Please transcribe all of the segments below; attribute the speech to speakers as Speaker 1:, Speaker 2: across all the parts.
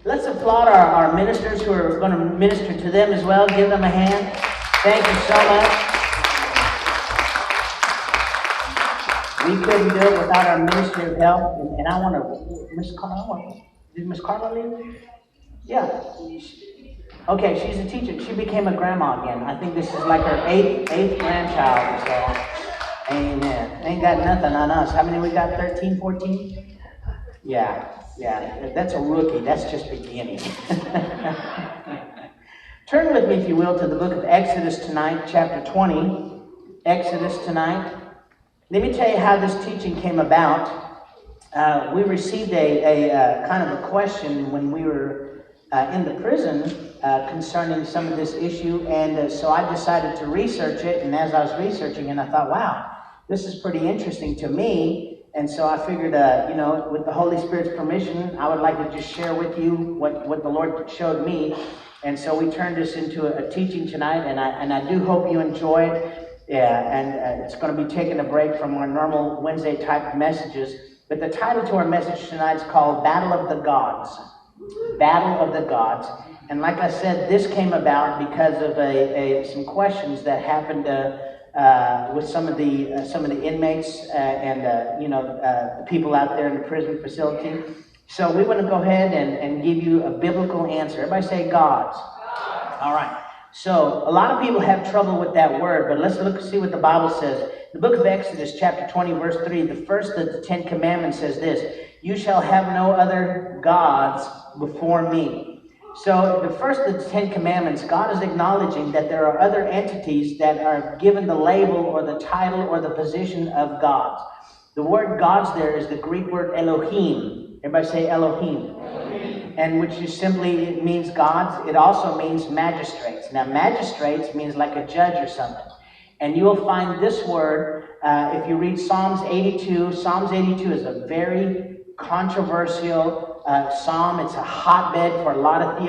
Speaker 1: Let's applaud our ministers who are going to minister to them as well. Give them a hand. Thank you so much. We couldn't do it without our ministry of help. And I want to, Miss Carla, did Miss Carla leave? Yeah. Okay, she's a teacher. She became a grandma again. I think this is like her eighth grandchild. So, amen. Ain't got nothing on us. How many we got? 13, 14? Yeah. That's a rookie. That's just beginning. Turn with me, if you will, to the book of Exodus tonight, chapter 20. Exodus tonight. Let me tell you how this teaching came about. We received a kind of a question when we were in the prison concerning some of this issue, and so I decided to research it. And as I was researching it, I thought, wow, this is pretty interesting to me. And so I figured, with the Holy Spirit's permission, I would like to just share with you what the Lord showed me. And so we turned this into a teaching tonight, and I do hope you enjoy it. Yeah, and it's going to be taking a break from our normal Wednesday type messages. But the title to our message tonight is called Battle of the Gods. Battle of the Gods. And like I said, this came about because of some questions that happened with some of the inmates and the people out there in the prison facility. So we want to go ahead and give you a biblical answer. Everybody say gods. All right. So a lot of people have trouble with that word, but let's see what the Bible says. The book of Exodus, chapter 20, verse 3, the first of the 10 commandments says this: "You shall have no other gods before me." So the first of the 10 commandments, God is acknowledging that there are other entities that are given the label or the title or the position of gods. The word gods there is the Greek word Elohim. Everybody say Elohim. And which is simply means gods. It also means magistrates. Now magistrates means like a judge or something. And you will find this word if you read Psalms 82. Psalms 82 is a very controversial psalm. It's a hotbed for a lot of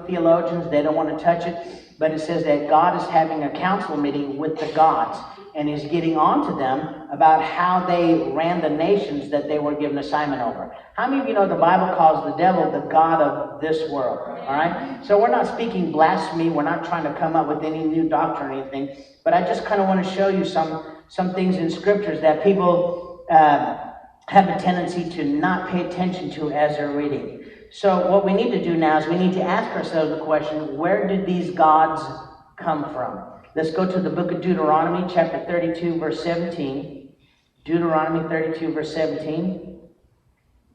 Speaker 1: theologians. They don't want to touch it. But it says that God is having a council meeting with the gods, and is getting on to them about how they ran the nations that they were given assignment over. How many of you know the Bible calls the devil the god of this world? All right? So we're not speaking blasphemy. We're not trying to come up with any new doctrine or anything. But I just kind of want to show you some things in scriptures that people have a tendency to not pay attention to as they're reading. So what we need to do now is we need to ask ourselves the question, where did these gods come from? Let's go to the book of Deuteronomy, chapter 32, verse 17. Deuteronomy 32, verse 17.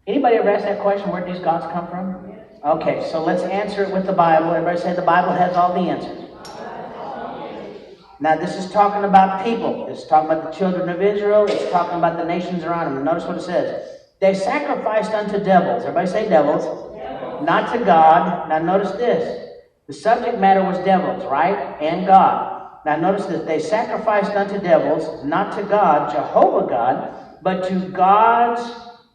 Speaker 1: Anybody ever ask that question, where did these gods come from? Okay, so let's answer it with the Bible. Everybody say the Bible has all the answers. Now this is talking about people. It's talking about the children of Israel. It's talking about the nations around them. Notice what it says. They sacrificed unto devils. Everybody say devils. Not to God. Now notice this. The subject matter was devils, right? And God. Now notice that they sacrificed unto devils, not to God, Jehovah God, but to gods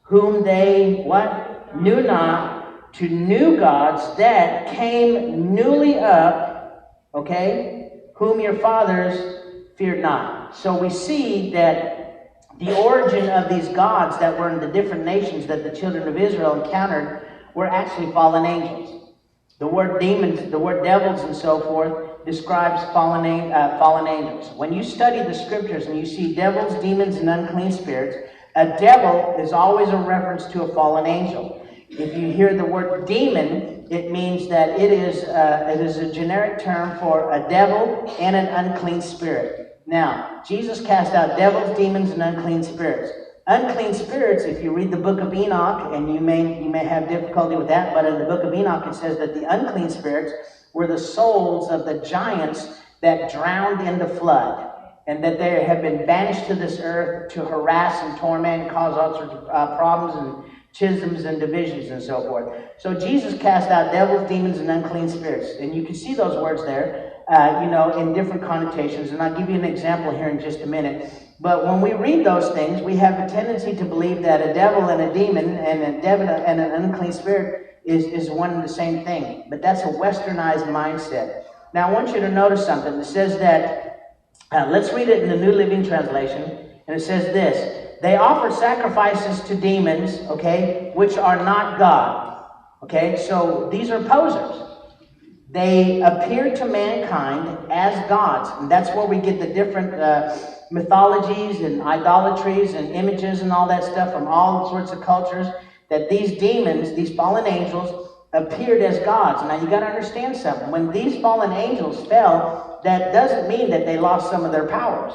Speaker 1: whom they, what? Knew not, to new gods that came newly up, okay, whom your fathers feared not. So we see that the origin of these gods that were in the different nations that the children of Israel encountered were actually fallen angels. The word demons, the word devils and so forth describes fallen angels. When you study the scriptures and you see devils, demons, and unclean spirits, a devil is always a reference to a fallen angel. If you hear the word demon, it means that it is a generic term for a devil and an unclean spirit. Now, Jesus cast out devils, demons, and unclean spirits. Unclean spirits, if you read the book of Enoch, and you may have difficulty with that, but in the book of Enoch it says that the unclean spirits were the souls of the giants that drowned in the flood, and that they have been banished to this earth to harass and torment and cause all sorts of problems and schisms and divisions and so forth. So Jesus cast out devils, demons, and unclean spirits. And you can see those words there, in different connotations. And I'll give you an example here in just a minute. But when we read those things, we have a tendency to believe that a devil and a demon and a devil and an unclean spirit is one and the same thing. But that's a westernized mindset. Now, I want you to notice something. It says that, let's read it in the New Living Translation. And it says this: they offer sacrifices to demons, okay, which are not God. Okay, so these are posers. They appear to mankind as gods. And that's where we get the different mythologies and idolatries and images and all that stuff from all sorts of cultures, that these demons, these fallen angels, appeared as gods. Now you got to understand something. When these fallen angels fell, that doesn't mean that they lost some of their powers.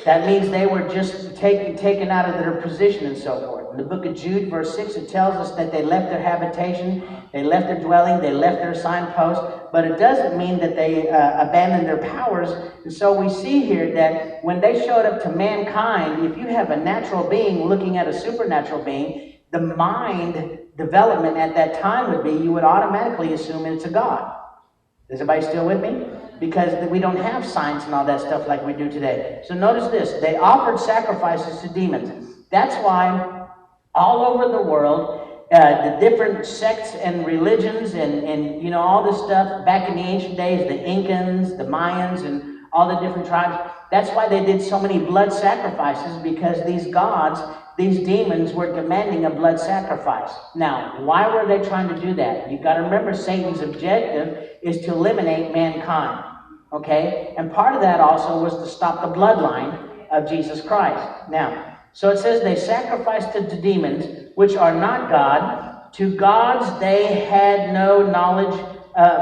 Speaker 1: That means they were just taken out of their position and so forth. In the book of Jude, verse 6, it tells us that they left their habitation, they left their dwelling, they left their signpost, but it doesn't mean that they abandoned their powers. And so we see here that when they showed up to mankind, if you have a natural being looking at a supernatural being, the mind development at that time would be, you would automatically assume it's a god. Is everybody still with me? Because we don't have science and all that stuff like we do today. So notice this. They offered sacrifices to demons. That's why all over the world, the different sects and religions and you know, all this stuff back in the ancient days, the Incans, the Mayans, and all the different tribes, that's why they did so many blood sacrifices, because these gods, these demons, were demanding a blood sacrifice. Now, why were they trying to do that? You've got to remember, Satan's objective is to eliminate mankind. Okay? And part of that also was to stop the bloodline of Jesus Christ. Now, so it says they sacrificed to the demons, which are not God, to gods they had no knowledge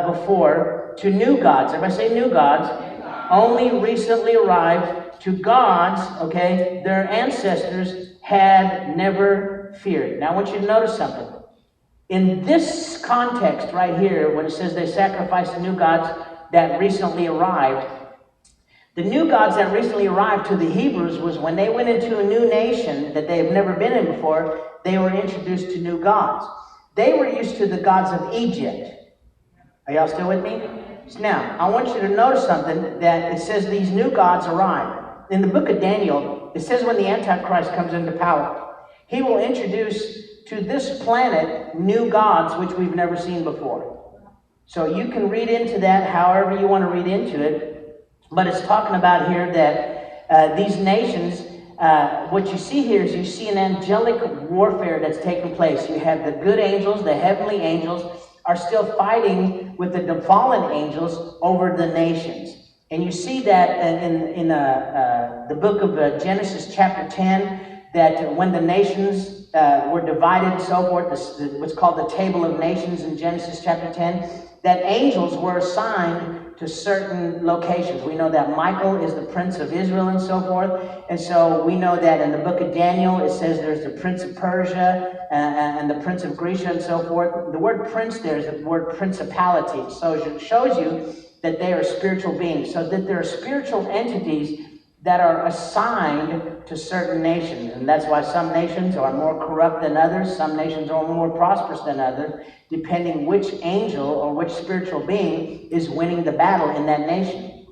Speaker 1: before, to new gods. Everybody say new gods. Only recently arrived, to gods, okay, their ancestors had never feared. Now I want you to notice something. In this context right here, when it says they sacrificed to new gods that recently arrived, the new gods that recently arrived to the Hebrews was when they went into a new nation that they have never been in before, they were introduced to new gods. They were used to the gods of Egypt. Are y'all still with me? Now, I want you to notice something, that it says these new gods arrived. In the book of Daniel, it says when the Antichrist comes into power, he will introduce to this planet new gods which we've never seen before. So you can read into that however you want to read into it, but it's talking about here that these nations, what you see here is you see an angelic warfare that's taking place. You have the good angels, the heavenly angels, are still fighting with the fallen angels over the nations. And you see that in the book of Genesis chapter 10, that when the nations were divided and so forth, what's called the table of nations in Genesis chapter 10, that angels were assigned to certain locations. We know that Michael is the prince of Israel and so forth. And so we know that in the book of Daniel, it says there's the prince of Persia and the prince of Greece and so forth. The word prince there is the word principality. So it shows you that they are spiritual beings. So that there are spiritual entities that are assigned to certain nations. And that's why some nations are more corrupt than others. Some nations are more prosperous than others, depending which angel or which spiritual being is winning the battle in that nation.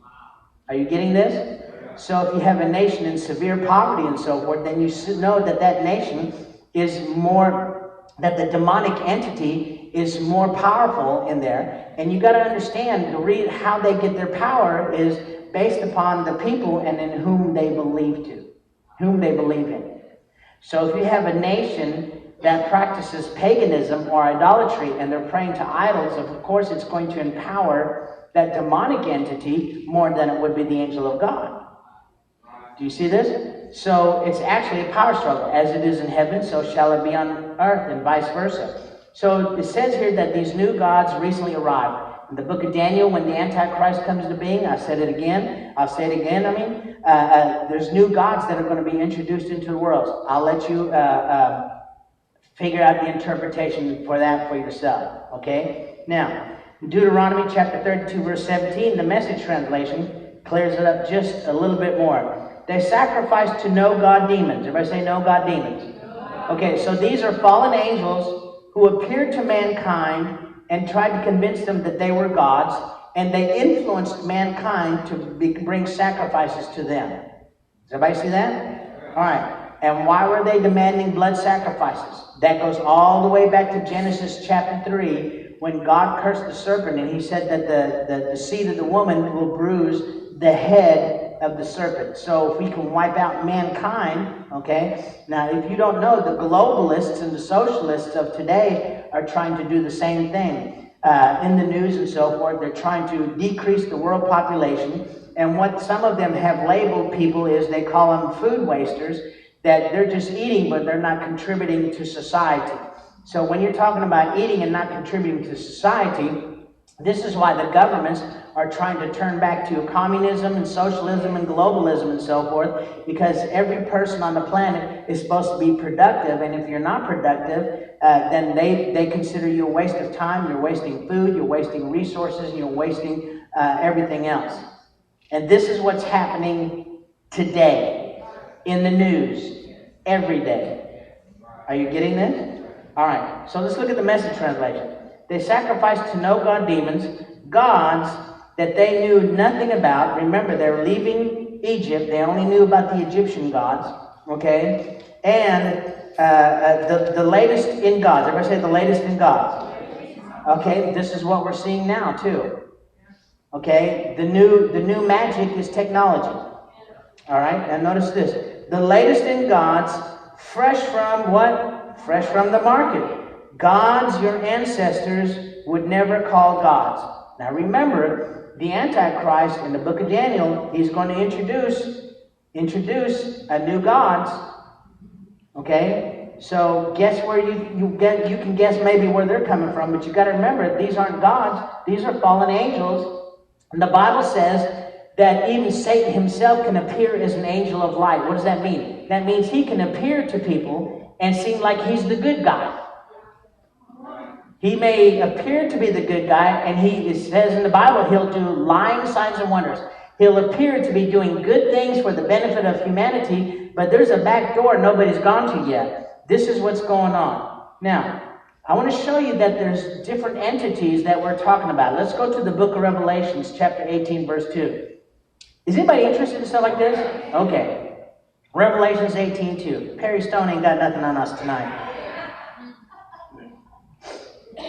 Speaker 1: Are you getting this? So if you have a nation in severe poverty and so forth, then you should know that that nation is more, that the demonic entity is more powerful in there. And you got to understand, to read how they get their power is based upon the people and in whom they believe in. So if you have a nation that practices paganism or idolatry and they're praying to idols, of course it's going to empower that demonic entity more than it would be the angel of God. Do you see this? So it's actually a power struggle. As it is in heaven, so shall it be on earth, and vice versa. So it says here that these new gods recently arrived. In the book of Daniel, when the Antichrist comes into being, I said it again, I'll say it again, there's new gods that are going to be introduced into the world. I'll let you figure out the interpretation for that for yourself, okay? Now, in Deuteronomy chapter 32, verse 17, the Message translation clears it up just a little bit more. They sacrificed to no god demons. Everybody say no god demons. Okay, so these are fallen angels who appeared to mankind and tried to convince them that they were gods, and they influenced mankind to bring sacrifices to them. Does everybody see that? All right. And why were they demanding blood sacrifices? That goes all the way back to Genesis chapter 3, when God cursed the serpent, and he said that the seed of the woman will bruise the head of the serpent. So if we can wipe out mankind, okay? Now, if you don't know, the globalists and the socialists of today are trying to do the same thing. In the news and so forth, they're trying to decrease the world population. And what some of them have labeled people is they call them food wasters, that they're just eating, but they're not contributing to society. So when you're talking about eating and not contributing to society, this is why the governments are trying to turn back to communism and socialism and globalism and so forth, because every person on the planet is supposed to be productive, and if you're not productive, then they consider you a waste of time, you're wasting food, you're wasting resources, you're wasting everything else. And this is what's happening today in the news, every day. Are you getting this? All right, so let's look at the Message translation. They sacrificed to no god demons, gods that they knew nothing about. Remember, they were leaving Egypt. They only knew about the Egyptian gods, okay? And the latest in gods. Everybody say the latest in gods. Okay, this is what we're seeing now, too. Okay, the new magic is technology. All right, and notice this. The latest in gods, fresh from what? Fresh from the market. Gods your ancestors would never call gods. Now remember, the Antichrist in the book of Daniel, he's going to introduce a new gods. Okay? So guess where you can guess maybe where they're coming from, but you got to remember, these aren't gods, these are fallen angels. And the Bible says that even Satan himself can appear as an angel of light. What does that mean? That means he can appear to people and seem like he's the good guy. He may appear to be the good guy, and it says in the Bible, he'll do lying signs and wonders. He'll appear to be doing good things for the benefit of humanity, but there's a back door nobody's gone to yet. This is what's going on. Now, I want to show you that there's different entities that we're talking about. Let's go to the book of Revelations, chapter 18, verse 2. Is anybody interested in stuff like this? Okay. Revelations 18:2. Perry Stone ain't got nothing on us tonight.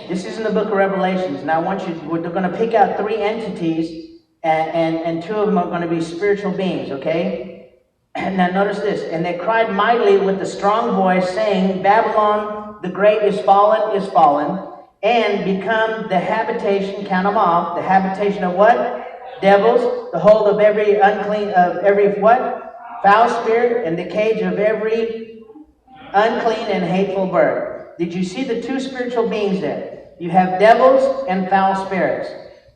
Speaker 1: This is in the book of Revelations, and we're going to pick out 3 entities, and 2 of them are going to be spiritual beings, okay? And now notice this. And they cried mightily with a strong voice, saying, Babylon the great is fallen, and become the habitation, count them off, the habitation of what? Devils, the hold of every unclean, of every what? Foul spirit, and the cage of every unclean and hateful bird. Did you see the 2 spiritual beings there? You have devils and foul spirits.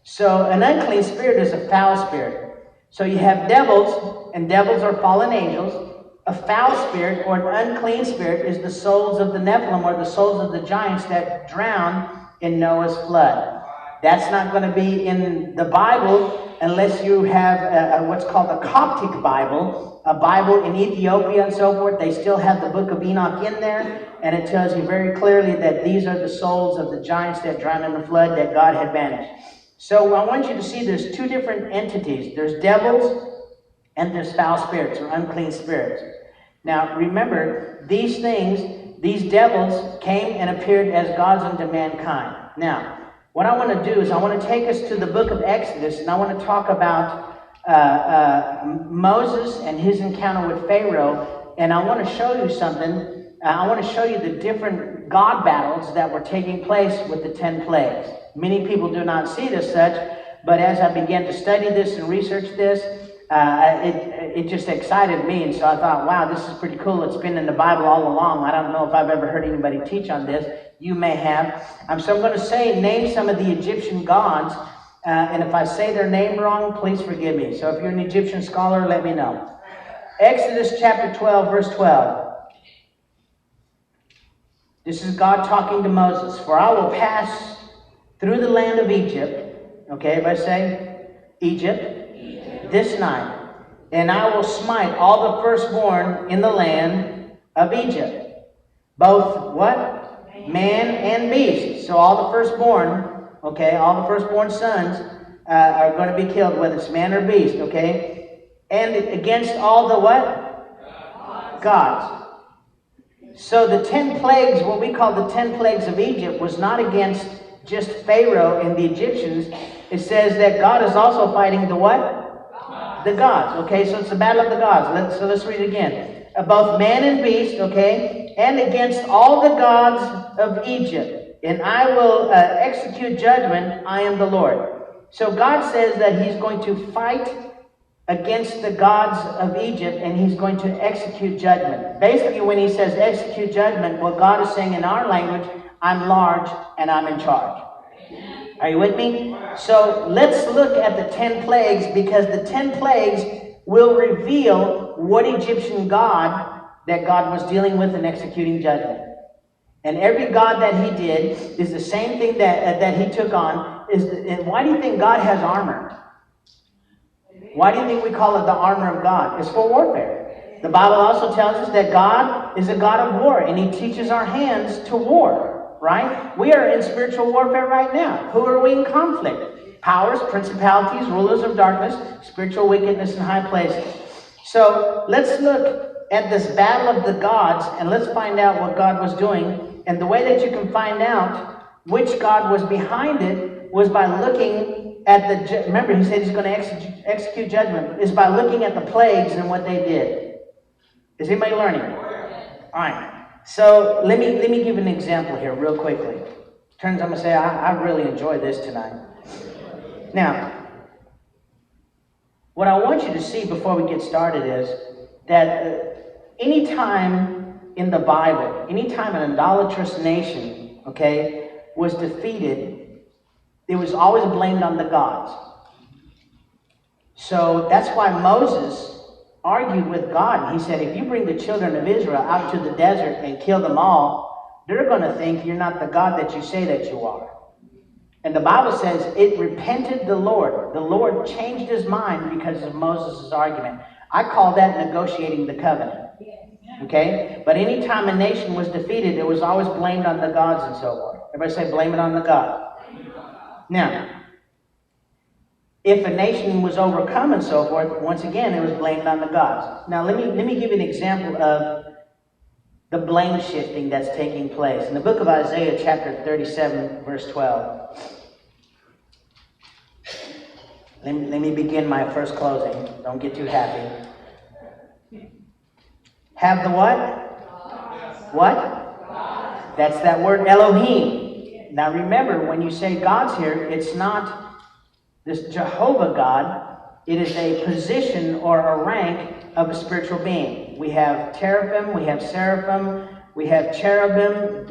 Speaker 1: So an unclean spirit is a foul spirit. So you have devils, and devils are fallen angels. A foul spirit or an unclean spirit is the souls of the Nephilim, or the souls of the giants that drowned in Noah's flood. That's not going to be in the Bible unless you have what's called a Coptic Bible, a Bible in Ethiopia and so forth. They still have the book of Enoch in there, and it tells you very clearly that these are the souls of the giants that drowned in the flood that God had banished. So I want you to see there's 2 different entities. There's devils and there's foul spirits or unclean spirits. Now remember, these things, these devils came and appeared as gods unto mankind. Now, what I want to do is I want to take us to the book of Exodus, and I want to talk about Moses and his encounter with Pharaoh, and I want to show you something. I want to show you the different God battles that were taking place with the 10 plagues. Many people do not see it as such, but as I began to study this and research this, it just excited me, and so I thought, wow, this is pretty cool. It's been in the Bible all along. I don't know if I've ever heard anybody teach on this. You may have. So I'm going to name some of the Egyptian gods, and if I say their name wrong, please forgive me. So if you're an Egyptian scholar, let me know. Exodus chapter 12, verse 12. This is God talking to Moses. For I will pass through the land of Egypt. Okay, everybody say Egypt. This night. And I will smite all the firstborn in the land of Egypt. Both what? Man and beast. So all the firstborn, okay, all the firstborn sons are going to be killed, whether it's man or beast, okay? And against all the what? Gods. So the 10 plagues, what we call the 10 plagues of Egypt, was not against just Pharaoh and the Egyptians. It says that God is also fighting the what? The gods. Okay, so it's the battle of the gods. Let's read it again. Both man and beast, okay, and against all the gods of Egypt. And I will execute judgment. I am the Lord. So God says that he's going to fight against the gods of Egypt, and he's going to execute judgment. Basically, when he says execute judgment, what God is saying in our language, I'm large and I'm in charge. Are you with me? So let's look at the 10 plagues, because the 10 plagues will reveal what Egyptian god that God was dealing with and executing judgment. And every god that he did is the same thing that he took on. And why do you think God has armor? Why do you think we call it the armor of God? It's for warfare. The Bible also tells us that God is a God of war, and he teaches our hands to war, right? We are in spiritual warfare right now. Who are we in conflict? Powers, principalities, rulers of darkness, spiritual wickedness in high places. So let's look at this battle of the gods, and let's find out what God was doing. And the way that you can find out which God was behind it was by looking at the, remember he said he's going to execute judgment, is by looking at the plagues and what they did. Is anybody learning? All right. So let me give an example here real quickly. I'm going to say I really enjoyed this tonight. Now, what I want you to see before we get started is that anytime in the Bible, anytime an idolatrous nation, okay, was defeated, it was always blamed on the gods. So that's why Moses argued with God. He said, if you bring the children of Israel out to the desert and kill them all, they're going to think you're not the God that you say that you are. And the Bible says it repented the Lord. The Lord changed his mind because of Moses' argument. I call that negotiating the covenant. Okay? But anytime a nation was defeated, it was always blamed on the gods and so forth. Everybody say, blame it on the God. Now, if a nation was overcome and so forth, once again, it was blamed on the gods. Now, let me give you an example of the blame shifting that's taking place. In the book of Isaiah, chapter 37, verse 12. Let me begin my first closing. Don't get too happy. Have the what? What? That's that word Elohim. Now remember, when you say God's here, it's not this Jehovah God. It is a position or a rank of a spiritual being. We have teraphim, we have seraphim, we have cherubim.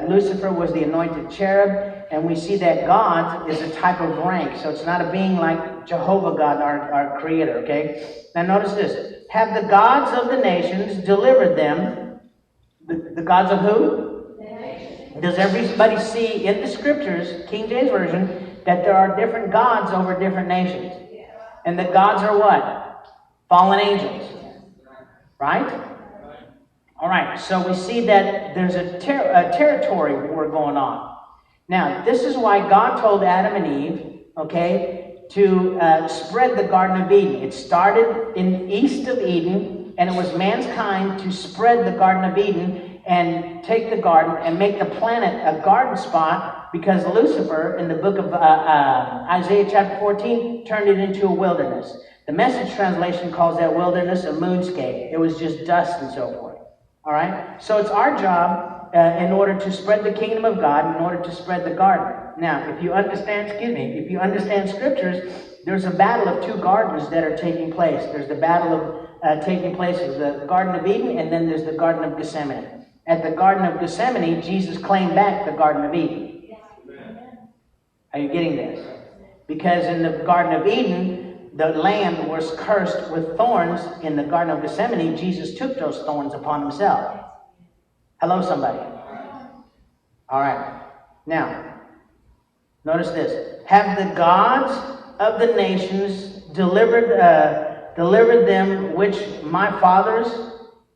Speaker 1: Lucifer was the anointed cherub. And we see that God is a type of rank. So it's not a being like Jehovah God, our creator, okay? Now notice this. Have the gods of the nations delivered them? The gods of who? Does everybody see in the scriptures, King James Version, that there are different gods over different nations? And the gods are what? Fallen angels. Right? All right, so we see that there's a territory war going on. Now, this is why God told Adam and Eve, okay, to spread the Garden of Eden. It started in east of Eden, and it was mankind to spread the Garden of Eden and take the garden and make the planet a garden spot, because Lucifer, in the book of Isaiah chapter 14, turned it into a wilderness. The Message translation calls that wilderness a moonscape. It was just dust and so forth. All right? So it's our job in order to spread the kingdom of God, in order to spread the garden. Now, if you understand scriptures, there's a battle of two gardens that are taking place. There's the battle of taking place of the Garden of Eden, and then there's the Garden of Gethsemane. At the Garden of Gethsemane, Jesus claimed back the Garden of Eden. Are you getting this? Because in the Garden of Eden, the land was cursed with thorns. In the Garden of Gethsemane, Jesus took those thorns upon himself. Hello, somebody. All right. Now, notice this. Have the gods of the nations delivered them, which my fathers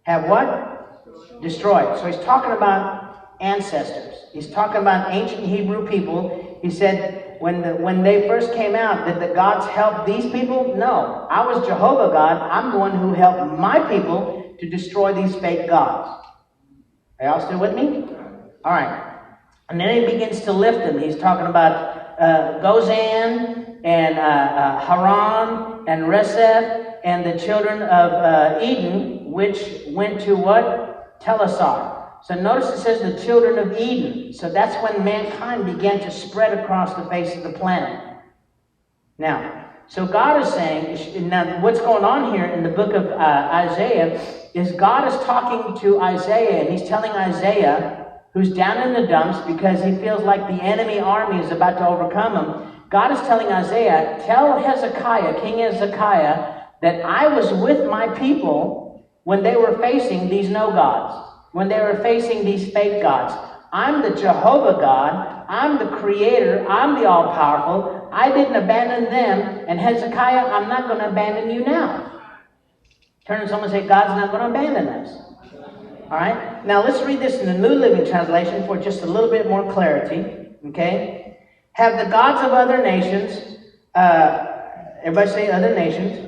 Speaker 1: have what? Destroyed. So he's talking about ancestors. He's talking about ancient Hebrew people. He said, when they first came out, did the gods help these people? No. I was Jehovah God. I'm the one who helped my people to destroy these fake gods. Are y'all still with me? All right. And then he begins to lift them. He's talking about Gozan and Haran and Reseph and the children of Eden, which went to what? Pelizzari. So notice it says the children of Eden. So that's when mankind began to spread across the face of the planet. Now, so God is saying, now what's going on here in the book of Isaiah is God is talking to Isaiah, and he's telling Isaiah, who's down in the dumps because he feels like the enemy army is about to overcome him. God is telling Isaiah, tell Hezekiah, King Hezekiah, that I was with my people when they were facing these no gods, when they were facing these fake gods. I'm the Jehovah God. I'm the creator. I'm the all-powerful. I didn't abandon them. And Hezekiah, I'm not going to abandon you now. Turn to someone and say, God's not going to abandon us. All right? Now let's read this in the New Living Translation for just a little bit more clarity. Okay? Have the gods of other nations, everybody say other nations,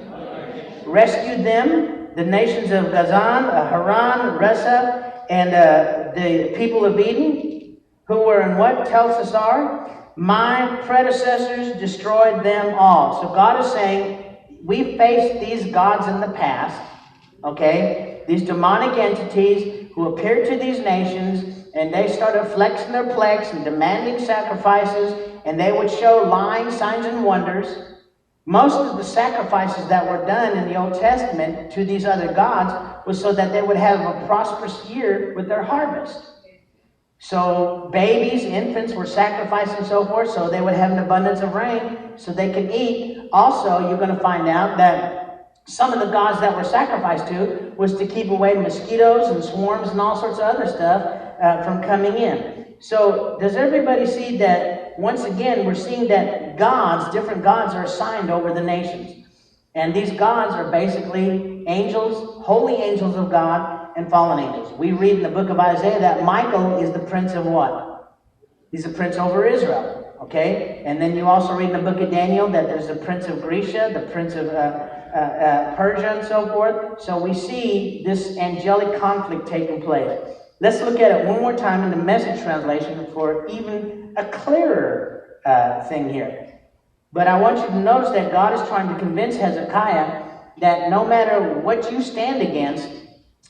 Speaker 1: rescued them, the nations of Gazan, Haran, Ressa, and the people of Eden, who were in what? Pelizzari. My predecessors destroyed them all. So God is saying, we faced these gods in the past, okay? These demonic entities who appeared to these nations, and they started flexing their plex and demanding sacrifices, and they would show lying signs and wonders. Most of the sacrifices that were done in the Old Testament to these other gods was so that they would have a prosperous year with their harvest. So babies, infants were sacrificed and so forth, so they would have an abundance of rain so they could eat. Also, you're going to find out that some of the gods that were sacrificed to was to keep away mosquitoes and swarms and all sorts of other stuff from coming in. So does everybody see that, once again, we're seeing that gods, different gods are assigned over the nations. And these gods are basically angels, holy angels of God, and fallen angels. We read in the book of Isaiah that Michael is the prince of what? He's the prince over Israel. Okay? And then you also read in the book of Daniel that there's the prince of Grecia, the prince of Persia, and so forth. So we see this angelic conflict taking place. Let's look at it one more time in the Message translation for even a clearer thing here. But I want you to notice that God is trying to convince Hezekiah that no matter what you stand against,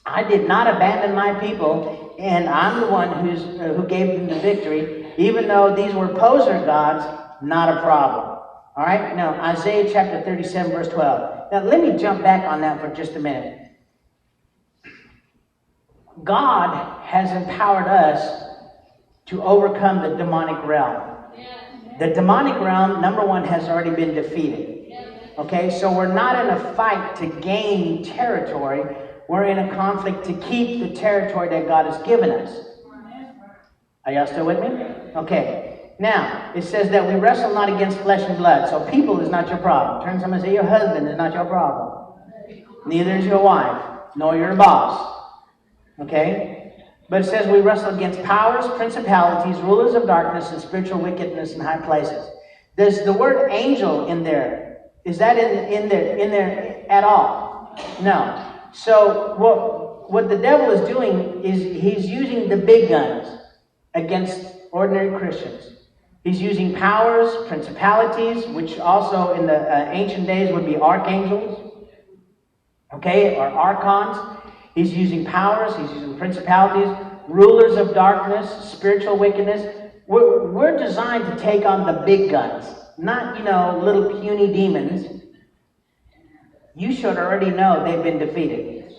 Speaker 1: I did not abandon my people, and I'm the one who gave them the victory. Even though these were poser gods, not a problem. All right? Now, Isaiah chapter 37, verse 12. Now, let me jump back on that for just a minute. God has empowered us to overcome the demonic realm. The demonic realm, number one, has already been defeated. Okay, so we're not in a fight to gain territory. We're in a conflict to keep the territory that God has given us. Are y'all still with me? Okay. Now, it says that we wrestle not against flesh and blood. So people is not your problem. Turn to someone and say, your husband is not your problem. Neither is your wife, nor your boss. Okay? But it says we wrestle against powers, principalities, rulers of darkness, and spiritual wickedness in high places. There's the word angel in there. Is that in there at all? No. So what the devil is doing is he's using the big guns against ordinary Christians. He's using powers, principalities, which also in the ancient days would be archangels, okay, or archons. He's using powers, he's using principalities, rulers of darkness, spiritual wickedness. We're designed to take on the big guns, not, little puny demons. You should already know they've been defeated.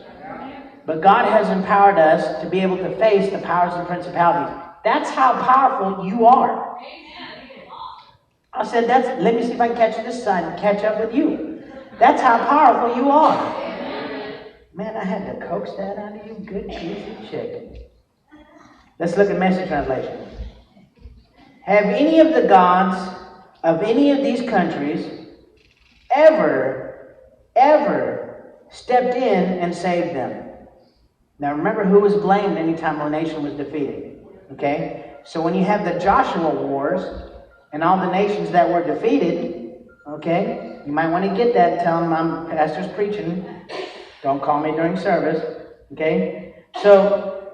Speaker 1: But God has empowered us to be able to face the powers and principalities. That's how powerful you are. I said, let me see if I can catch this side and catch up with you. That's how powerful you are. Man, I had to coax that out of you. Good piece of chicken. Let's look at Message translation. Have any of the gods of any of these countries ever stepped in and saved them? Now remember who was blamed anytime a nation was defeated. Okay? So when you have the Joshua Wars and all the nations that were defeated, okay, you might want to get that and tell them I'm pastor's preaching. Don't call me during service. Okay? So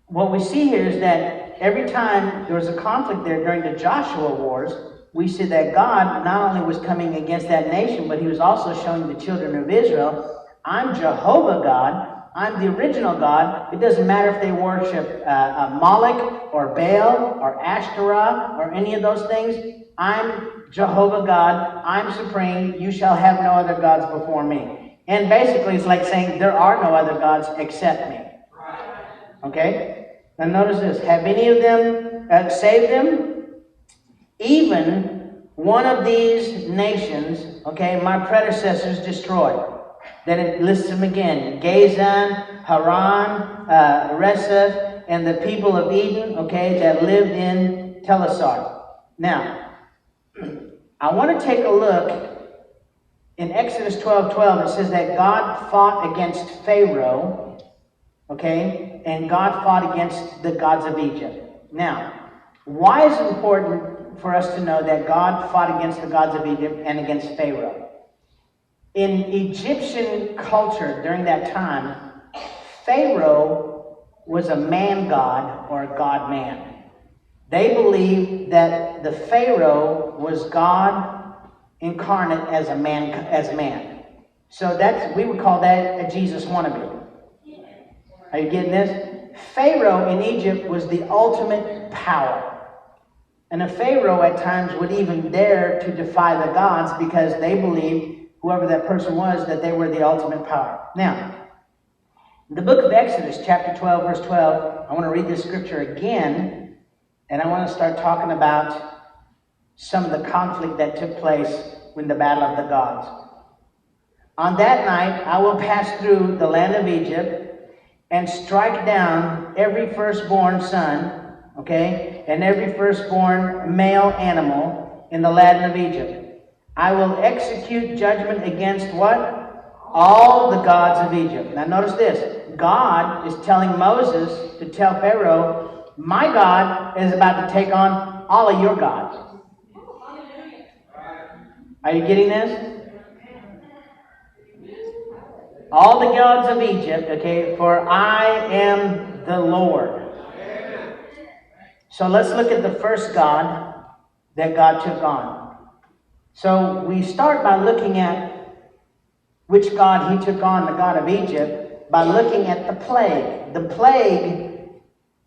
Speaker 1: what we see here is that every time there was a conflict there during the Joshua Wars, we see that God not only was coming against that nation, but he was also showing the children of Israel, I'm Jehovah God. I'm the original God. It doesn't matter if they worship Moloch or Baal or Ashtoreth or any of those things. I'm Jehovah God. I'm supreme. You shall have no other gods before me. And basically it's like saying there are no other gods except me. Okay? Now notice this. Have any of them saved them? Even one of these nations, okay, my predecessors destroyed. Then it lists them again. Gazan, Haran, Reseph, and the people of Eden, okay, that lived in Pelizzari. Now, I want to take a look in Exodus 12:12. It says that God fought against Pharaoh, okay, and God fought against the gods of Egypt. Now, why is it important for us to know that God fought against the gods of Egypt and against Pharaoh? In Egyptian culture during that time, Pharaoh was a man god or a god man. They believed that the Pharaoh was God incarnate as a man. So we would call that a Jesus wannabe. Are you getting this? Pharaoh in Egypt was the ultimate power. And a Pharaoh at times would even dare to defy the gods because they believed, whoever that person was, that they were the ultimate power. Now, the book of Exodus, chapter 12, verse 12, I want to read this scripture again, and I want to start talking about some of the conflict that took place in the battle of the gods. On that night, I will pass through the land of Egypt and strike down every firstborn son, okay, and every firstborn male animal in the land of Egypt. I will execute judgment against what? All the gods of Egypt. Now notice this. God is telling Moses to tell Pharaoh, my God is about to take on all of your gods. Are you getting this? All the gods of Egypt, okay, for I am the Lord. So let's look at the first God that God took on. So we start by looking at which God he took on, the God of Egypt, by looking at the plague. The plague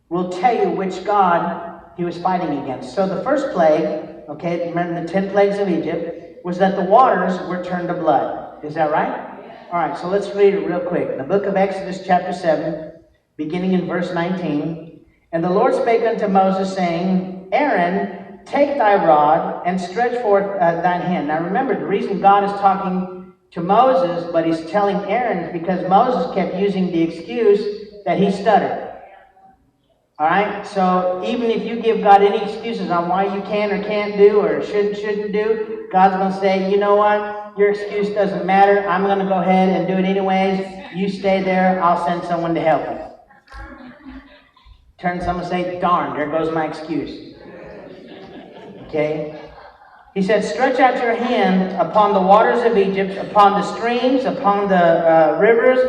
Speaker 1: will tell you which God he was fighting against. So the first plague, okay, remember the 10 plagues of Egypt, was that the waters were turned to blood. Is that right? All right, so let's read it real quick. The book of Exodus chapter 7, beginning in verse 19. And the Lord spake unto Moses, saying, Aaron, take thy rod and stretch forth thine hand. Now remember, the reason God is talking to Moses, but he's telling Aaron, is because Moses kept using the excuse that he stuttered. All right? So even if you give God any excuses on why you can or can't do or shouldn't do, God's going to say, you know what? Your excuse doesn't matter. I'm going to go ahead and do it anyways. You stay there. I'll send someone to help you. Turn to someone and say, darn, there goes my excuse. Okay? He said, stretch out your hand upon the waters of Egypt, upon the streams, upon the rivers,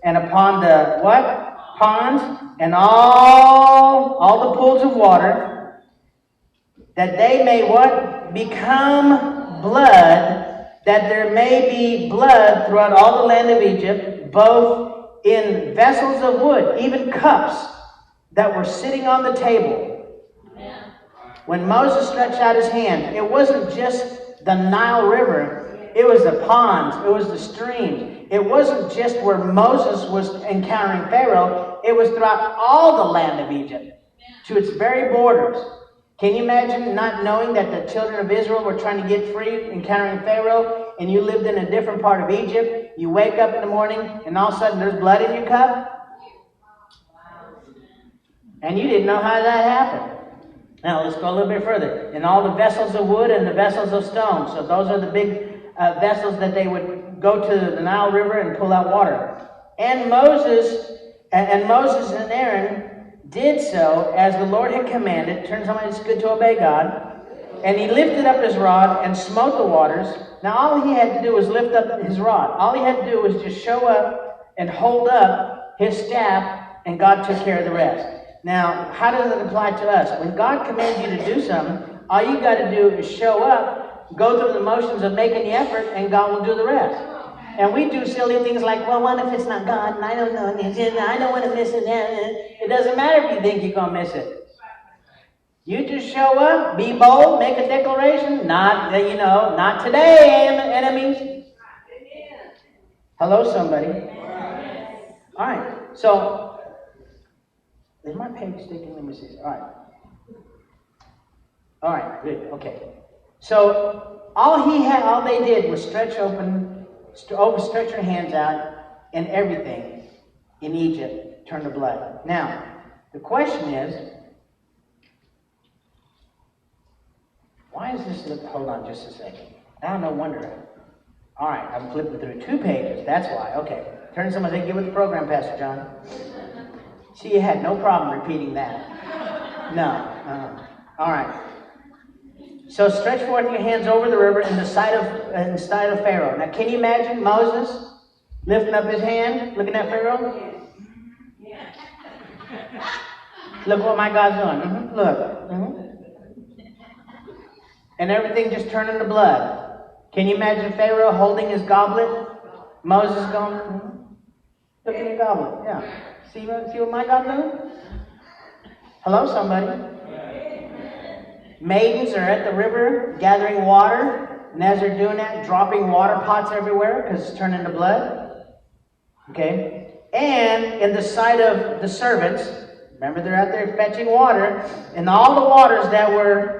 Speaker 1: and upon the what? Ponds, and all the pools of water, that they may what? Become blood, that there may be blood throughout all the land of Egypt, both in vessels of wood, even cups that were sitting on the table. When Moses stretched out his hand, it wasn't just the Nile River. It was the ponds. It was the streams. It wasn't just where Moses was encountering Pharaoh. It was throughout all the land of Egypt, to its very borders. Can you imagine not knowing that the children of Israel were trying to get free, encountering Pharaoh, and you lived in a different part of Egypt? You wake up in the morning, and all of a sudden there's blood in your cup? And you didn't know how that happened. Now, let's go a little bit further. In all the vessels of wood and the vessels of stone. So those are the big vessels that they would go to the Nile River and pull out water. And Moses and Aaron did so as the Lord had commanded. Turns out it's good to obey God. And he lifted up his rod and smote the waters. Now, all he had to do was lift up his rod. All he had to do was just show up and hold up his staff, and God took care of the rest. Now, how does it apply to us? When God commands you to do something, All you got to do is show up, go through the motions of making the effort, and God will do the rest. And we do silly things like, well, what if it's not God? And I don't know. I don't want to miss it. It doesn't matter if you think you're going to miss it. You just show up, be bold, make a declaration. Not today, enemies. Hello, somebody. All right. So, is my page sticking? Let me see. All right, good. Okay. So, all they did was stretch your hands out, and everything in Egypt turned to blood. Now, the question is, why is this? Hold on just a second. Now, no wonder. All right, I'm flipping through 2 pages. That's why. Okay. Turn to someone and say, get with the program, Pastor John. See, you had no problem repeating that. No. All right. So stretch forth your hands over the river in the sight of Pharaoh. Now, can you imagine Moses lifting up his hand, looking at Pharaoh? Look what my God's doing. Look. And everything just turning to blood. Can you imagine Pharaoh holding his goblet? Moses going, look at your goblet. Yeah. See what my God's doing? Hello, somebody. Maidens are at the river gathering water. And as they're doing that, dropping water pots everywhere because it's turning to blood. Okay? And in the sight of the servants, remember they're out there fetching water, and all the waters that were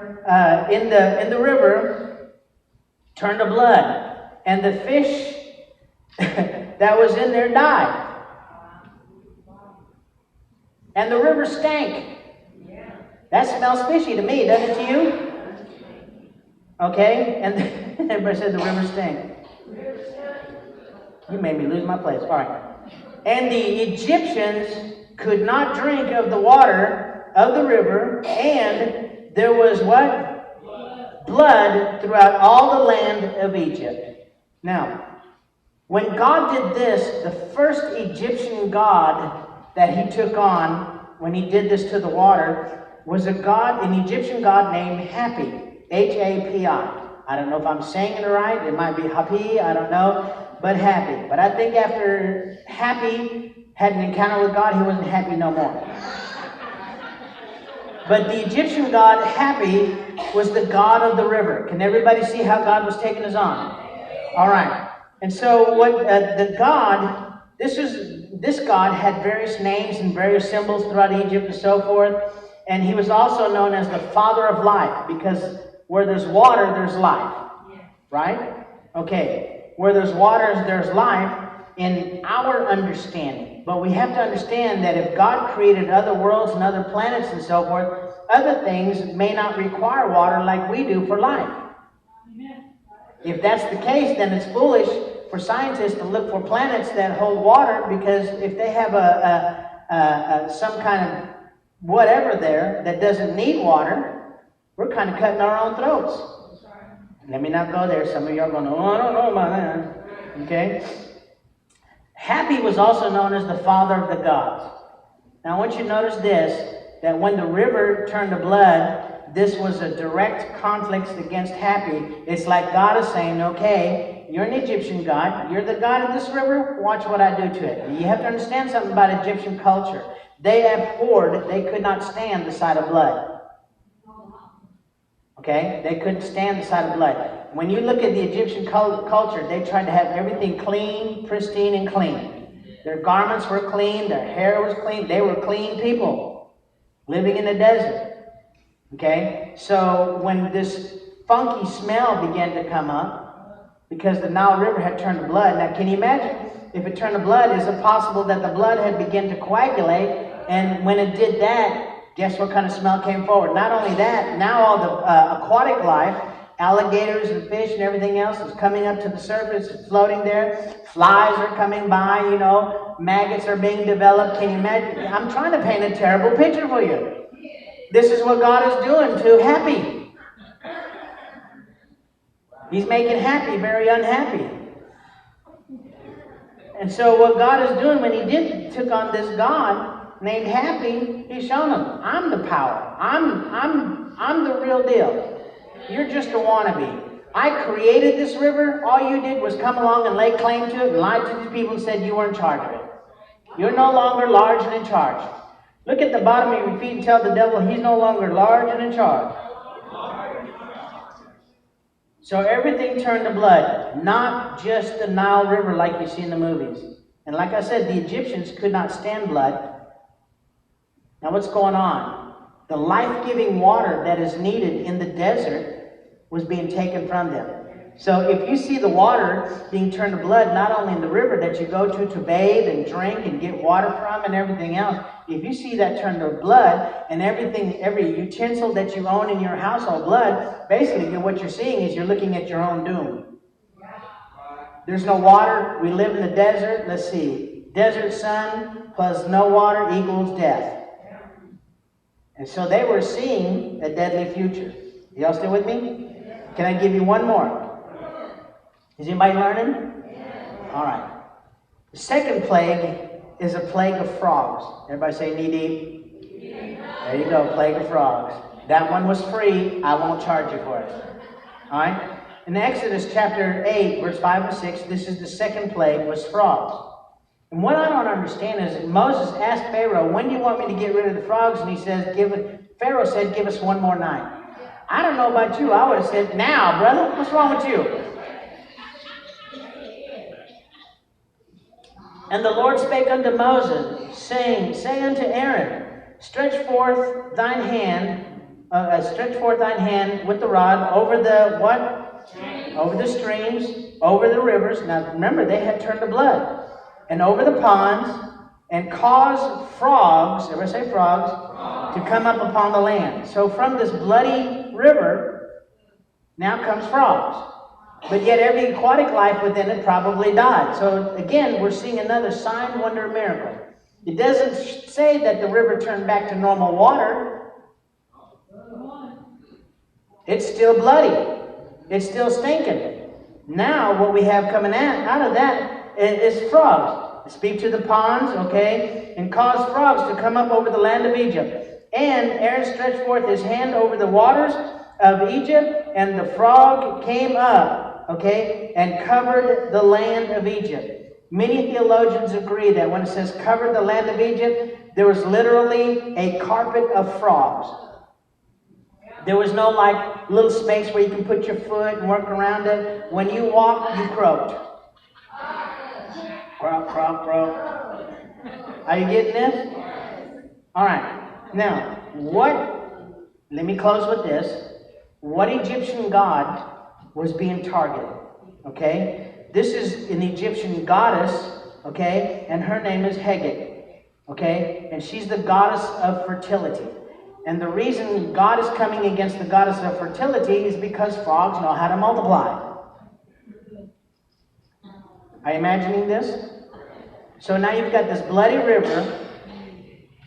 Speaker 1: in the river turned to blood, and the fish that was in there died, and the river stank. That smells fishy to me, doesn't it to you? Okay, and everybody said the river stank. You made me lose my place. All right, and the Egyptians could not drink of the water of the river, and there was what? Blood throughout all the land of Egypt. Now, when God did this, the first Egyptian god that he took on when he did this to the water was an Egyptian god named Hapi. H-A-P-I. I don't know if I'm saying it right. It might be Hapi. I don't know. But Hapi. But I think after Hapi had an encounter with God, he wasn't happy no more. But the Egyptian god Hapi was the god of the river. Can everybody see how God was taking us on? All right. And so what this god had various names and various symbols throughout Egypt and so forth. And he was also known as the father of life, because where there's water, there's life. Right? Okay. Where there's waters, there's life in our understanding. But we have to understand that if God created other worlds and other planets and so forth, other things may not require water like we do for life. If that's the case, then it's foolish for scientists to look for planets that hold water, because if they have some kind of whatever there that doesn't need water, we're kind of cutting our own throats. Let me not go there. Some of you are going, oh, I don't know about that. Okay? Hapi was also known as the father of the gods. Now I want you to notice this, that when the river turned to blood, this was a direct conflict against Hapi. It's like God is saying, okay, you're an Egyptian god. You're the god of this river. Watch what I do to it. You have to understand something about Egyptian culture. They abhorred, they could not stand the sight of blood. Okay? They couldn't stand the sight of blood. When you look at the Egyptian culture, they tried to have everything clean, pristine, and clean. Their garments were clean. Their hair was clean. They were clean people living in the desert. Okay? So when this funky smell began to come up, because the Nile River had turned to blood. Now, can you imagine if it turned to blood, is it possible that the blood had begun to coagulate? And when it did that, guess what kind of smell came forward? Not only that, now all the aquatic life, alligators and fish and everything else is coming up to the surface, it's floating there. Flies are coming by, maggots are being developed. Can you imagine? I'm trying to paint a terrible picture for you. This is what God is doing to Hapi. He's making Hapi very unhappy. And so what God is doing when he took on this God named Hapi, he's shown him, I'm the power. I'm the real deal. You're just a wannabe. I created this river. All you did was come along and lay claim to it and lie to these people and said you were in charge of it. You're no longer large and in charge. Look at the bottom of your feet and tell the devil he's no longer large and in charge. So everything turned to blood, not just the Nile River like you see in the movies. And like I said, the Egyptians could not stand blood. Now what's going on? The life-giving water that is needed in the desert was being taken from them. So if you see the water being turned to blood, not only in the river that you go to bathe and drink and get water from and everything else, if you see that turned to blood and everything, every utensil that you own in your household blood, basically what you're seeing is you're looking at your own doom. There's no water. We live in the desert. Let's see. Desert sun plus no water equals death. And so they were seeing a deadly future. Y'all still with me? Can I give you one more? Is anybody learning? All right. The second plague is a plague of frogs. Everybody say knee deep. There you go, plague of frogs. That one was free. I won't charge you for it. All right. In Exodus chapter 8, verse 5 and 6, this is the second plague, was frogs. And what I don't understand is that Moses asked Pharaoh, when do you want me to get rid of the frogs? And he says, Pharaoh said, give us one more night. I don't know about you. I would have said, now, brother, what's wrong with you? And the Lord spake unto Moses, saying, say unto Aaron, stretch forth thine hand with the rod over the what? Over the streams, over the rivers. Now remember, they had turned to blood. And over the ponds, and cause frogs, everybody say frogs, to come up upon the land. So from this bloody river, now comes frogs. But yet every aquatic life within it probably died. So again, we're seeing another sign, wonder, miracle. It doesn't say that the river turned back to normal water. It's still bloody. It's still stinking. Now what we have coming out of that is frogs. Speak to the ponds, okay, and cause frogs to come up over the land of Egypt. And Aaron stretched forth his hand over the waters of Egypt, and the frog came up, okay, and covered the land of Egypt. Many theologians agree that when it says covered the land of Egypt, there was literally a carpet of frogs. There was no like little space where you can put your foot and work around it. When you walked, you croaked. Croak, croak, croak. Are you getting this? All right. Now, let me close with this. What Egyptian god was being targeted? Okay? This is an Egyptian goddess, okay? And her name is Agape, okay? And she's the goddess of fertility. And the reason God is coming against the goddess of fertility is because frogs know how to multiply. Are you imagining this? So now you've got this bloody river,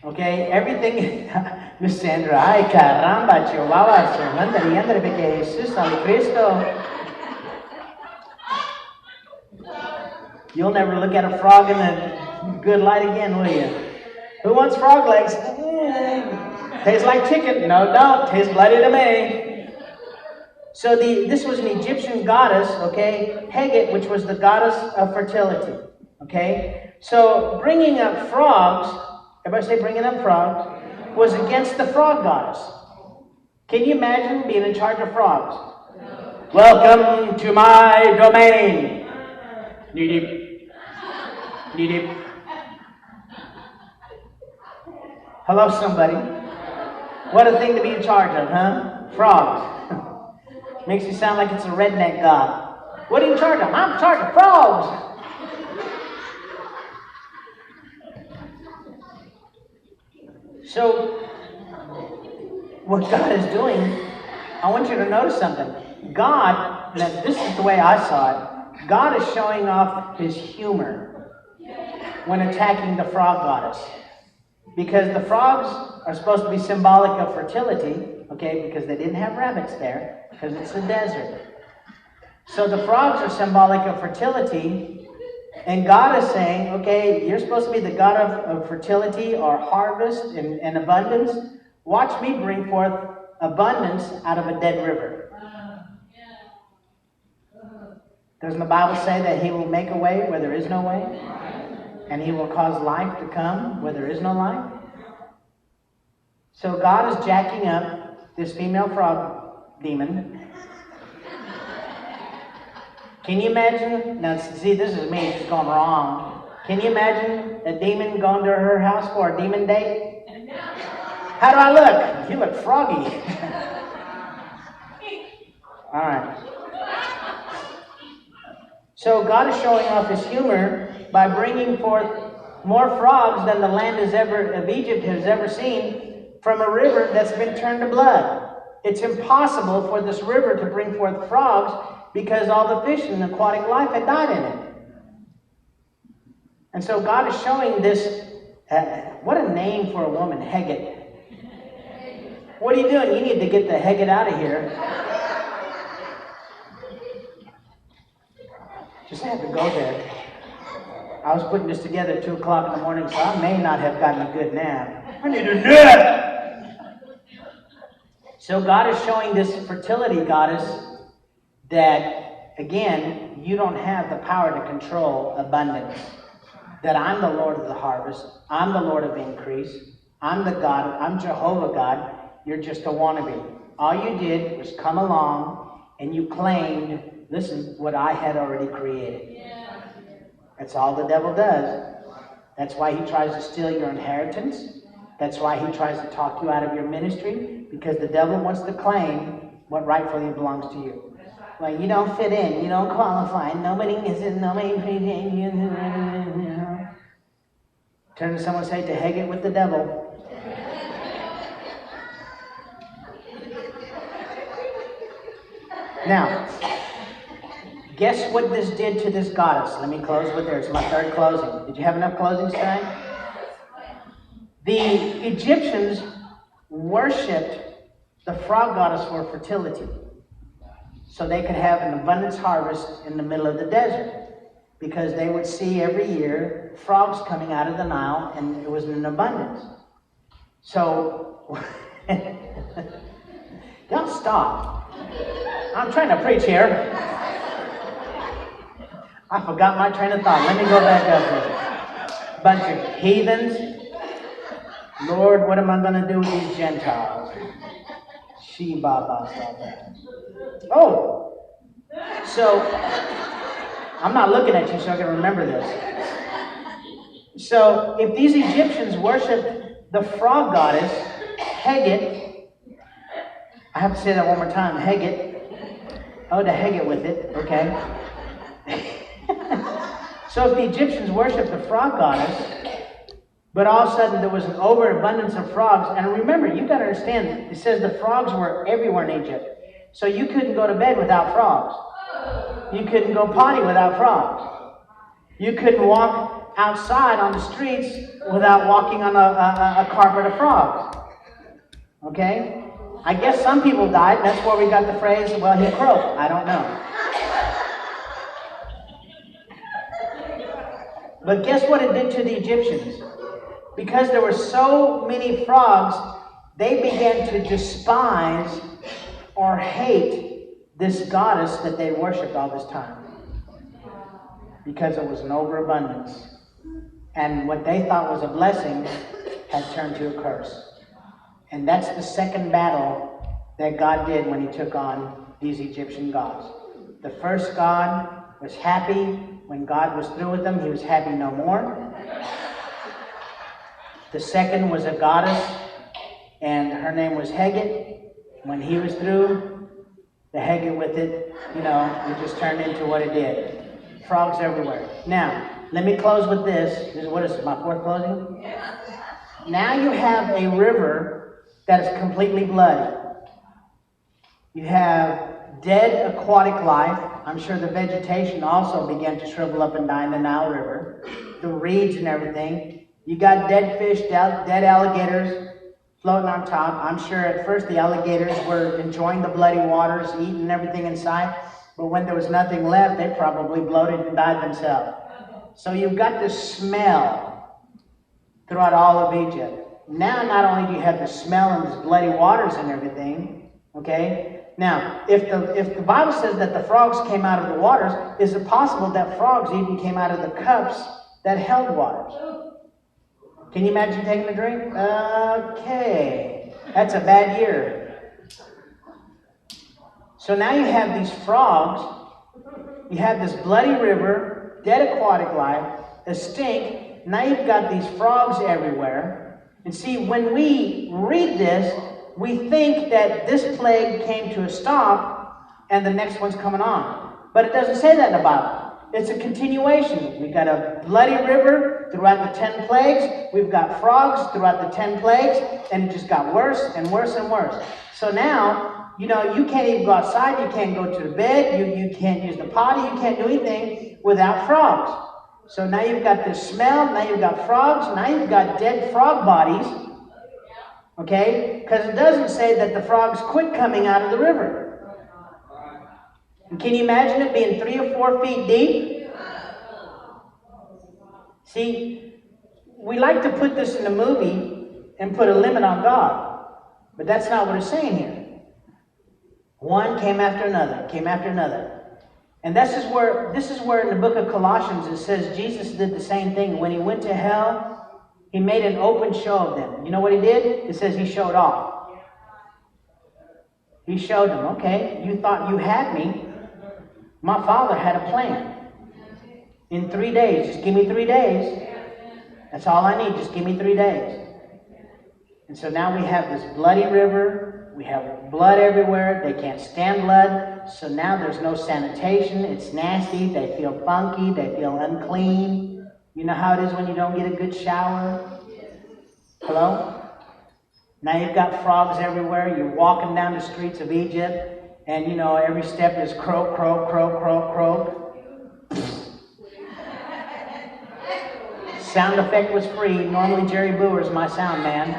Speaker 1: okay? Everything, Miss Sandra, ay caramba, chihuahua, andare perché Jesus, al Cristo. You'll never look at a frog in a good light again, will you? Who wants frog legs? Tastes like chicken. No, don't. Tastes bloody to me. So this was an Egyptian goddess, okay? Agape, which was the goddess of fertility, okay? So bringing up frogs, everybody say bringing up frogs, was against the frog goddess. Can you imagine being in charge of frogs? No. Welcome to my domain. Knee deep. Knee deep. Hello, somebody. What a thing to be in charge of, huh? Frogs. Makes you sound like it's a redneck god. What are you in charge of? I'm in charge of frogs. So, what God is doing, I want you to notice something. God, now this is the way I saw it, God is showing off his humor when attacking the frog goddess. Because the frogs are supposed to be symbolic of fertility, okay, because they didn't have rabbits there, because it's a desert. So the frogs are symbolic of fertility, and God is saying, okay, you're supposed to be the God of fertility or harvest and abundance. Watch me bring forth abundance out of a dead river. Doesn't the Bible say that he will make a way where there is no way? And he will cause life to come where there is no life? So God is jacking up this female frog demon. Can you imagine? Now, see, this is me just going wrong. Can you imagine a demon going to her house for a demon date? How do I look? You look froggy. All right. So God is showing off his humor by bringing forth more frogs than the land of Egypt has ever seen from a river that's been turned to blood. It's impossible for this river to bring forth frogs because all the fish and aquatic life had died in it. And so God is showing this, what a name for a woman, Hegget. What are you doing? You need to get the Hegget out of here. Just had to go there. I was putting this together at 2 o'clock in the morning, so I may not have gotten a good nap. I need a nap! So God is showing this fertility goddess that, again, you don't have the power to control abundance. That I'm the Lord of the harvest. I'm the Lord of increase. I'm the God. I'm Jehovah God. You're just a wannabe. All you did was come along and you claimed, listen, what I had already created. That's all the devil does. That's why he tries to steal your inheritance. That's why he tries to talk you out of your ministry, because the devil wants to claim what rightfully belongs to you. Well, you don't fit in. You don't qualify. Nobody is in. Nobody. Turn to someone and say, to hang it with the devil. Now, guess what this did to this goddess? Let me close with this. It's my third closing. Did you have enough closings tonight? The Egyptians worshipped the frog goddess for fertility, so they could have an abundance harvest in the middle of the desert, because they would see every year frogs coming out of the Nile, and it was in abundance. So, y'all stop. I'm trying to preach here. I forgot my train of thought. Let me go back up here. Bunch of heathens. Lord, what am I going to do with these Gentiles? Oh. So, I'm not looking at you so I can remember this. So, if these Egyptians worshipped the frog goddess, Hegget, I have to say that one more time, Hegget. Oh, to Hegget with it, okay. So if the Egyptians worshipped the frog goddess, but all of a sudden there was an overabundance of frogs, and remember, you've got to understand, it says the frogs were everywhere in Egypt. So you couldn't go to bed without frogs. You couldn't go potty without frogs. You couldn't walk outside on the streets without walking on a carpet of frogs. Okay? I guess some people died. That's where we got the phrase, well, he croaked. I don't know. But guess what it did to the Egyptians? Because there were so many frogs, they began to despise or hate this goddess that they worshipped all this time. Because it was an overabundance. And what they thought was a blessing had turned to a curse. And that's the second battle that God did when he took on these Egyptian gods. The first god was happy. When God was through with them, he was happy no more. The second was a goddess, and her name was Hegget. When he was through, the Hegget with it, it just turned into what it did. Frogs everywhere. Now, let me close with this. What is it, my fourth closing? Now you have a river that is completely bloody. You have dead aquatic life. I'm sure the vegetation also began to shrivel up and die in the Nile River. The reeds and everything. You got dead fish, dead alligators floating on top. I'm sure at first the alligators were enjoying the bloody waters, eating everything in sight. But when there was nothing left, they probably bloated and died themselves. So you've got this smell throughout all of Egypt. Now not only do you have the smell and these bloody waters and everything, okay, Now, if the Bible says that the frogs came out of the waters, is it possible that frogs even came out of the cups that held waters? Can you imagine taking a drink? Okay. That's a bad year. So now you have these frogs. You have this bloody river, dead aquatic life, a stink. Now you've got these frogs everywhere. And see, when we read this, we think that this plague came to a stop and the next one's coming on. But it doesn't say that in the Bible. It's a continuation. We've got a bloody river throughout the 10 plagues. We've got frogs throughout the 10 plagues. And it just got worse and worse and worse. So now, you can't even go outside. You can't go to the bed. You can't use the potty. You can't do anything without frogs. So now you've got this smell. Now you've got frogs. Now you've got dead frog bodies. Okay? Because it doesn't say that the frogs quit coming out of the river. And can you imagine it being 3 or 4 feet deep? See, we like to put this in a movie and put a limit on God. But that's not what it's saying here. One came after another, came after another. And this is where in the book of Colossians it says Jesus did the same thing. When he went to hell, he made an open show of them. You know what he did? It says he showed off. He showed them, okay, you thought you had me. My Father had a plan. In 3 days, just give me 3 days. That's all I need, just give me 3 days. And so now we have this bloody river. We have blood everywhere. They can't stand blood. So now there's no sanitation. It's nasty. They feel funky. They feel unclean. You know how it is when you don't get a good shower? Hello? Now you've got frogs everywhere. You're walking down the streets of Egypt, and every step is croak, croak, croak, croak, croak. Sound effect was free. Normally Jerry Brewer's my sound man.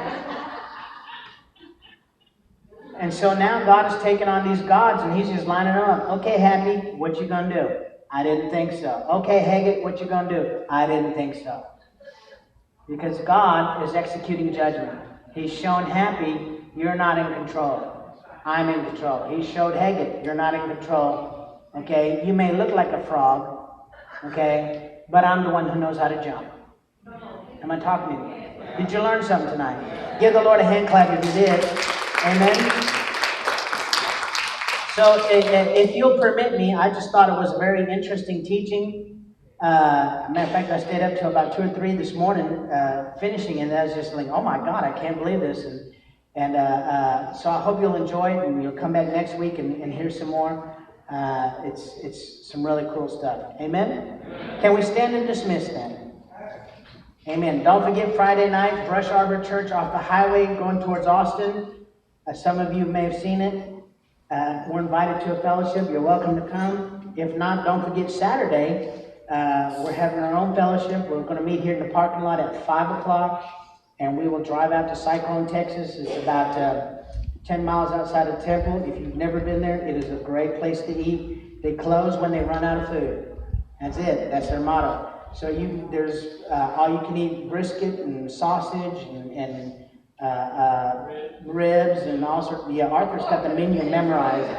Speaker 1: And so now God has taken on these gods, and he's just lining them up. Okay, Happy, what you gonna do? I didn't think so. Okay, Haggett, what you gonna do? I didn't think so. Because God is executing judgment. He's shown Happy, you're not in control. I'm in control. He showed Haggett, you're not in control. Okay, you may look like a frog, okay, but I'm the one who knows how to jump. Am I talking to you? Did you learn something tonight? Give the Lord a hand clap if you did. Amen. So if you'll permit me, I just thought it was a very interesting teaching. Matter of fact, I stayed up till about 2 or 3 this morning finishing, and I was just like, oh my God, I can't believe this. And so I hope you'll enjoy it, and you'll come back next week and hear some more. It's some really cool stuff. Amen? Can we stand and dismiss then? Amen. Don't forget Friday night, Brush Arbor Church off the highway going towards Austin. Some of you may have seen it. We're invited to a fellowship. You're welcome to come. If not, don't forget Saturday. We're having our own fellowship. We're going to meet here in the parking lot at 5 o'clock. And we will drive out to Cyclone, Texas. It's about 10 miles outside of Temple. If you've never been there, it is a great place to eat. They close when they run out of food. That's it. That's their motto. So there's all you can eat brisket and sausage and ribs and all sorts. Yeah, Arthur's got the menu memorized.